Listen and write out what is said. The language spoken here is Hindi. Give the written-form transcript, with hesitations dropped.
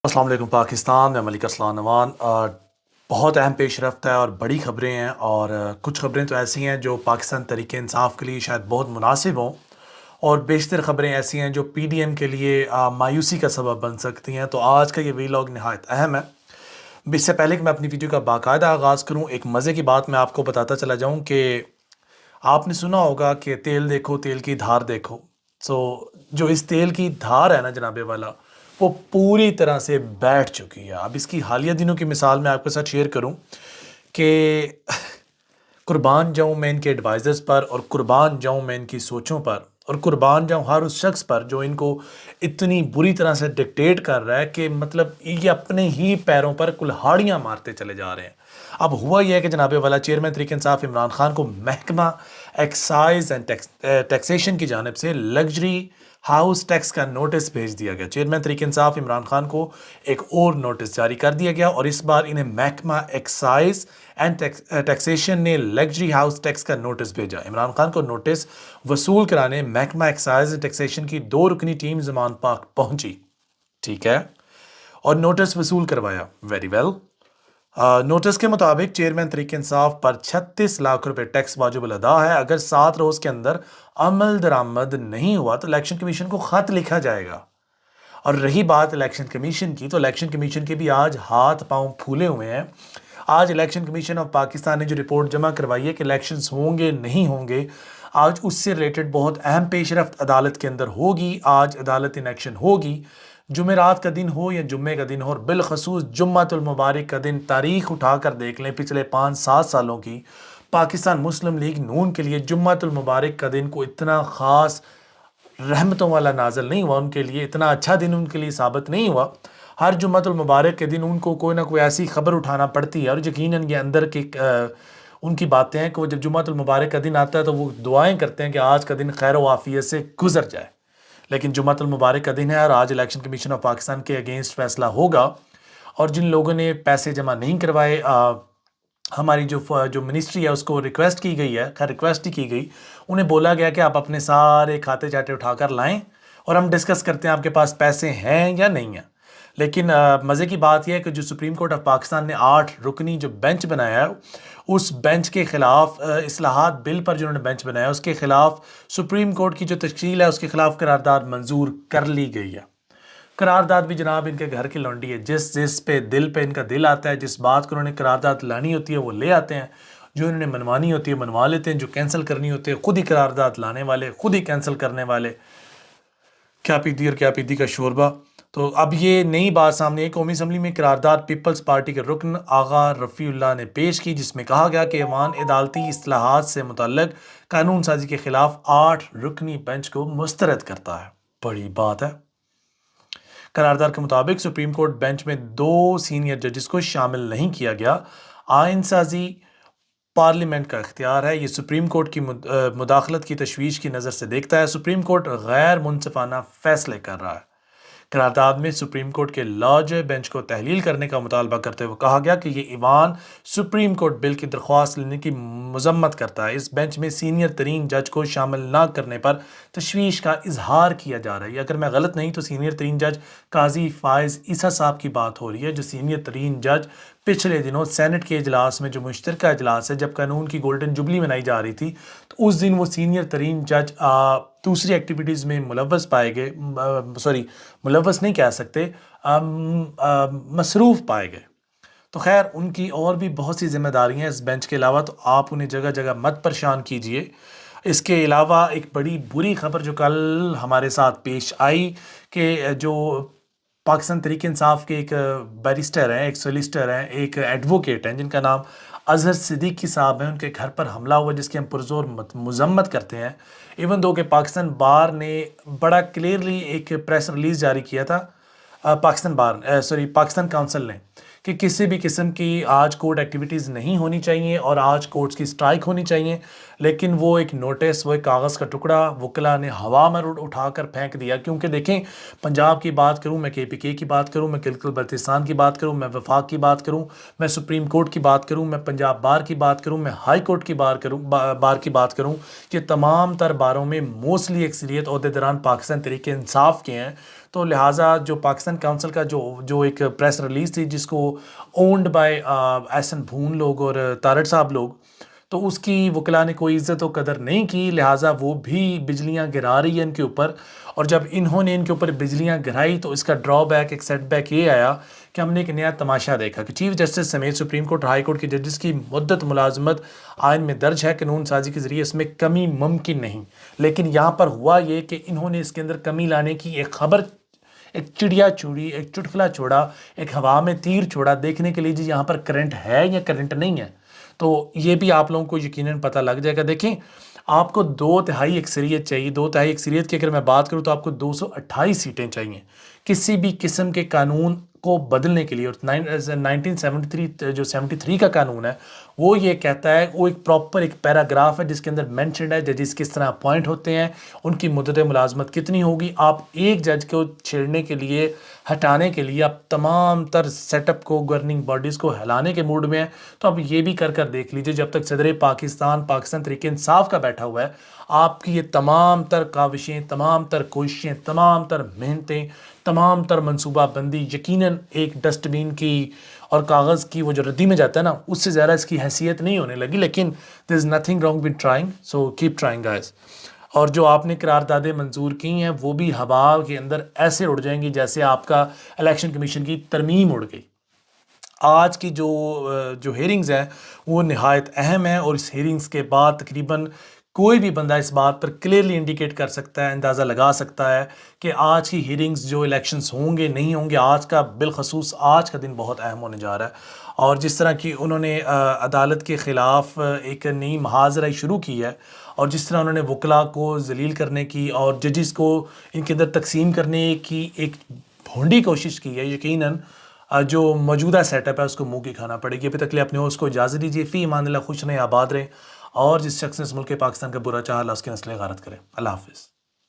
अस्सलाम वालेकुम पाकिस्तान में मलिक अरसलान नवान। बहुत अहम पेशरफ्त है और बड़ी ख़बरें हैं और कुछ ख़बरें तो ऐसी हैं जो पाकिस्तान तरीके इंसाफ के लिए शायद बहुत मुनासिब हों और बेशतर ख़बरें ऐसी हैं जो पीडीएम के लिए मायूसी का सबब बन सकती हैं। तो आज का ये वीलॉग नहायत अहम है। इससे पहले कि मैं अपनी वीडियो का बाकायदा आगाज़ करूँ, एक मज़े की बात मैं आपको बताता चला जाऊँ कि आपने सुना होगा कि तेल देखो तेल की धार देखो। सो जो इस तेल की धार है ना जनाबे वाला, वो पूरी तरह से बैठ चुकी है। अब इसकी हालिया दिनों की मिसाल मैं आपके साथ शेयर करूं कि कुर्बान जाऊं मैं इनके एडवाइज़र्स पर और कुर्बान जाऊं मैं इनकी सोचों पर और कुर्बान जाऊं हर उस शख्स पर जो इनको इतनी बुरी तरह से डिक्टेट कर रहा है कि मतलब ये अपने ही पैरों पर कुल्हाड़ियां मारते चले जा रहे हैं। अब हुआ यह है कि जनाबे वाला चेयरमैन तरीके इंसाफ इमरान खान को महकमा एक्साइज एंड टैक्सेशन की जानिब से लग्जरी हाउस टैक्स का नोटिस भेज दिया गया। चेयरमैन तरीके इंसाफ इमरान खान को एक और नोटिस जारी कर दिया गया और इस बार इन्हें महकमा एक्साइज एंड टैक्सेशन ने लग्जरी हाउस टैक्स का नोटिस भेजा। इमरान खान को नोटिस वसूल कराने महकमा एक्साइज एंड टैक्सेशन की 2 रुकनी टीम जमान पार्क पहुंची, ठीक है, और नोटिस वसूल करवाया। Very well. नोटिस के मुताबिक चेयरमैन तरीके इंसाफ पर 36 लाख रुपए टैक्स वाजिब अदा है। अगर 7 रोज के अंदर अमल दरामद नहीं हुआ तो इलेक्शन कमीशन को खत लिखा जाएगा। और रही बात इलेक्शन कमीशन की, तो इलेक्शन कमीशन के भी आज हाथ पांव फूले हुए हैं। आज इलेक्शन कमीशन ऑफ पाकिस्तान ने जो रिपोर्ट जमा करवाई है कि इलेक्शंस होंगे नहीं होंगे, आज उससे रिलेटेड बहुत अहम पेशरफ्त अदालत के अंदर होगी। आज अदालत इन एक्शन होगी। जुमेरात का दिन हो या जुम्मे का दिन हो, और बिलखसूस जुम्मतुल मुबारक का दिन, तारीख उठाकर देख लें पिछले 5-7 सालों की, पाकिस्तान मुस्लिम लीग नून के लिए जुम्मतुल मुबारक का दिन को इतना ख़ास रहमतों वाला नाजल नहीं हुआ। उनके लिए इतना अच्छा दिन उनके लिए साबित नहीं हुआ। हर जुम्मतुल मुबारक के दिन उनको कोई ना कोई ऐसी खबर उठाना पड़ती है और यकीनन ये अंदर की उनकी बातें हैं कि वो जब जुम्मतुल मुबारक का दिन आता है तो वो दुआएं करते हैं कि आज का दिन खैर आफियत से गुजर जाए। लेकिन जुम्मतुल मुबारक का दिन है और आज इलेक्शन कमीशन ऑफ पाकिस्तान के अगेंस्ट फैसला होगा। और जिन लोगों ने पैसे जमा नहीं करवाए, हमारी जो मिनिस्ट्री है उसको रिक्वेस्ट की गई है, खैर रिक्वेस्ट ही की गई, उन्हें बोला गया कि आप अपने सारे खाते चाटे उठाकर लाएं और हम डिस्कस करते हैं आपके पास पैसे हैं या नहीं हैं। लेकिन मज़े की बात यह है कि जो सुप्रीम कोर्ट ऑफ पाकिस्तान ने 8 रुकनी जो बेंच बनाया है, उस बेंच के ख़िलाफ़ इस्लाहात बिल पर जो उन्होंने बेंच बनाया उसके ख़िलाफ़ सुप्रीम कोर्ट की जो तश्कील है उसके ख़िलाफ़ करारदाद मंजूर कर ली गई है। करारदाद भी जनाब इनके घर की लौंडी है। जिस जिस पे दिल पे इनका दिल आता है, जिस बात को उन्होंने करारदाद लानी होती है वो ले आते हैं, जो इन्होंने मनवानी होती है मनवा लेते हैं, जो कैंसिल करनी होती है खुद ही करारदाद लाने वाले, खुद ही कैंसिल करने वाले। क्या पीती और क्या पीती का शोरबा। तो अब ये नई बात सामने आई। कौमी असम्बली में करारदाद पीपल्स पार्टी के रुकन आगा रफ़ीउल्लाह ने पेश की, जिसमें कहा गया कि ऐवान अदालती इस्लाहात से मुतल्लक कानून साजी के खिलाफ 8 रुकनी बेंच को मुस्तरद करता है। बड़ी बात है। करारदार के मुताबिक सुप्रीम कोर्ट बेंच में 2 सीनियर जजेस को शामिल नहीं किया गया। आइन साजी पार्लियामेंट का इख्तियार है, ये सुप्रीम कोर्ट की मुदाखलत की तशवीश की नज़र से देखता है। सुप्रीम कोर्ट गैर मुनसिफाना फैसले कर रहा है। करारदाद में सुप्रीम कोर्ट के लॉज बेंच को तहलील करने का मुतालबा करते हुए कहा गया कि ये ईवान सुप्रीम कोर्ट बिल की दरख्वास्त लेने की मजम्मत करता है। इस बेंच में सीनियर तरीन जज को शामिल ना करने पर तशवीश का इजहार किया जा रहा है। अगर मैं गलत नहीं तो सीनियर तरीन जज काजी फायज़ ईसा साहब की बात हो रही है, जो सीनियर तरीन जज पिछले दिनों सेनेट के इजलास में, जो मुश्तरका इजलास है, जब कानून की गोल्डन जुबली मनाई जा रही थी, तो उस दिन वो सीनियर तरीन जज दूसरी एक्टिविटीज़ में मुलव्वस पाए गए, सॉरी मुलव्वस नहीं कह सकते, मसरूफ़ पाए गए। तो खैर उनकी और भी बहुत सी जिम्मेदारियाँ हैं इस बेंच के अलावा, तो आप उन्हें जगह जगह मत परेशान कीजिए। इसके अलावा एक बड़ी बुरी खबर जो कल हमारे साथ पेश आई कि जो पाकिस्तान तरीके इंसाफ के एक बैरिस्टर हैं, एक सोलिसिटर हैं, एक एडवोकेट हैं जिनका नाम अजहर सिद्दीकी साहब हैं, उनके घर पर हमला हुआ जिसकी हम पुरजोर मजम्मत करते हैं। इवन दो कि पाकिस्तान बार ने बड़ा क्लियरली एक प्रेस रिलीज़ जारी किया था, पाकिस्तान काउंसिल ने, कि किसी भी किस्म की आज कोर्ट एक्टिविटीज़ नहीं होनी चाहिए और आज कोर्ट्स की स्ट्राइक होनी चाहिए। लेकिन वो एक नोटिस, वो एक कागज़ का टुकड़ा वकला ने हवा में उठाकर फेंक दिया। क्योंकि देखें, पंजाब की बात करूं, मैं KPK की बात करूं, मैं गिलगित बल्तिस्तान की बात करूं, मैं वफाक की बात करूं, मैं सुप्रीम कोर्ट की बात करूं, मैं पंजाब बार की बात करूं, मैं हाई कोर्ट की बार की बात करूं, कि तमाम तर बारों में मोस्टली अक्सरियत अहदेदारान पाकिस्तान तरीके इंसाफ के हैं, तो लिहाजा जो पाकिस्तान काउंसिल का जो एक प्रेस रिलीज़ थी जिसको ओन्ड बाय एहसन भून लोग और तारड़ साहब लोग, तो उसकी वकला ने कोई इज़्ज़त व कदर नहीं की, लिहाजा वो भी बिजलियाँ गिरा रही है इनके ऊपर। और जब इन्होंने इनके ऊपर बिजलियाँ गिराई तो इसका ड्रॉबैक, एक सेटबैक ये आया कि हमने एक नया तमाशा देखा कि चीफ जस्टिस समेत सुप्रीम कोर्ट, हाई कोर्ट के जजेस की मुद्दत मुलाजमत आइन में दर्ज है, कानून साजी के ज़रिए इसमें कमी मुमकिन नहीं। लेकिन यहाँ पर हुआ ये कि इन्होंने इसके अंदर कमी लाने की एक खबर, एक चिड़िया चुड़ी, एक चुटकुला छोड़ा, एक हवा में तीर छोड़ा देखने के लिए जी यहाँ पर करंट है या करंट नहीं है। तो ये भी आप लोगों को यकीनन पता लग जाएगा। देखें, आपको 2/3 अक्सरियत चाहिए। 2/3 अक्सरियत की अगर मैं बात करूँ तो आपको 228 सीटें चाहिए किसी भी किस्म के कानून को बदलने के लिए। और 1973 जो 73 का कानून है वो ये कहता है, वो एक प्रॉपर एक पैराग्राफ है जिसके अंदर मेंशन्ड है जजेस किस तरह अपॉइंट होते हैं, उनकी मुद्दत मुलाजमत कितनी होगी। आप एक जज को छेड़ने के लिए, हटाने के लिए आप तमाम तर सेटअप को, गवर्निंग बॉडीज़ को हिलाने के मूड में हैं। तो आप ये भी कर देख लीजिए, जब तक सदर पाकिस्तान तहरीक इंसाफ का बैठा हुआ है, आपकी ये तमाम तर काविशें, तमाम तर कोशिशें, तमाम तर मेहनतें, तमाम तर मनसूबाबंदी यकीनन एक डस्टबिन की और कागज़ की वो जो रद्दी में जाता है ना, उससे ज़्यादा इसकी हैसियत नहीं होने लगी। लेकिन there is nothing wrong with trying, so keep trying guys. और जो आपने करारदादें मंजूर की हैं वो भी हवा के अंदर ऐसे उड़ जाएंगी जैसे आपका इलेक्शन कमीशन की तरमीम उड़ गई। आज की जो हेयरिंग्स हैं वो नहायत अहम है और इस हेयरिंग्स के बाद तकरीबन कोई भी बंदा इस बात पर क्लियरली इंडिकेट कर सकता है, अंदाज़ा लगा सकता है कि आज की हियरिंग्स जो इलेक्शंस होंगे नहीं होंगे, आज का बिलखसूस आज का दिन बहुत अहम होने जा रहा है। और जिस तरह की उन्होंने अदालत के ख़िलाफ़ एक नई महाजराई शुरू की है और जिस तरह उन्होंने वकला को जलील करने की और जजेस को इनके अंदर तकसीम करने की एक भोंडी कोशिश की है, यकीनन जो मौजूदा सेटअप है उसको मुँह की खाना पड़ेगी। अभी तक लिए अपने उसको इजाज़त दीजिए। फ़ी ईमान अल्लाह, खुश रहें, आबाद रहें और जिस शख्स ने इस मुल्क पाकिस्तान का बुरा चाहा अल्लाह उसकी नस्लें गारत करे। अल्लाह हाफ़िज़।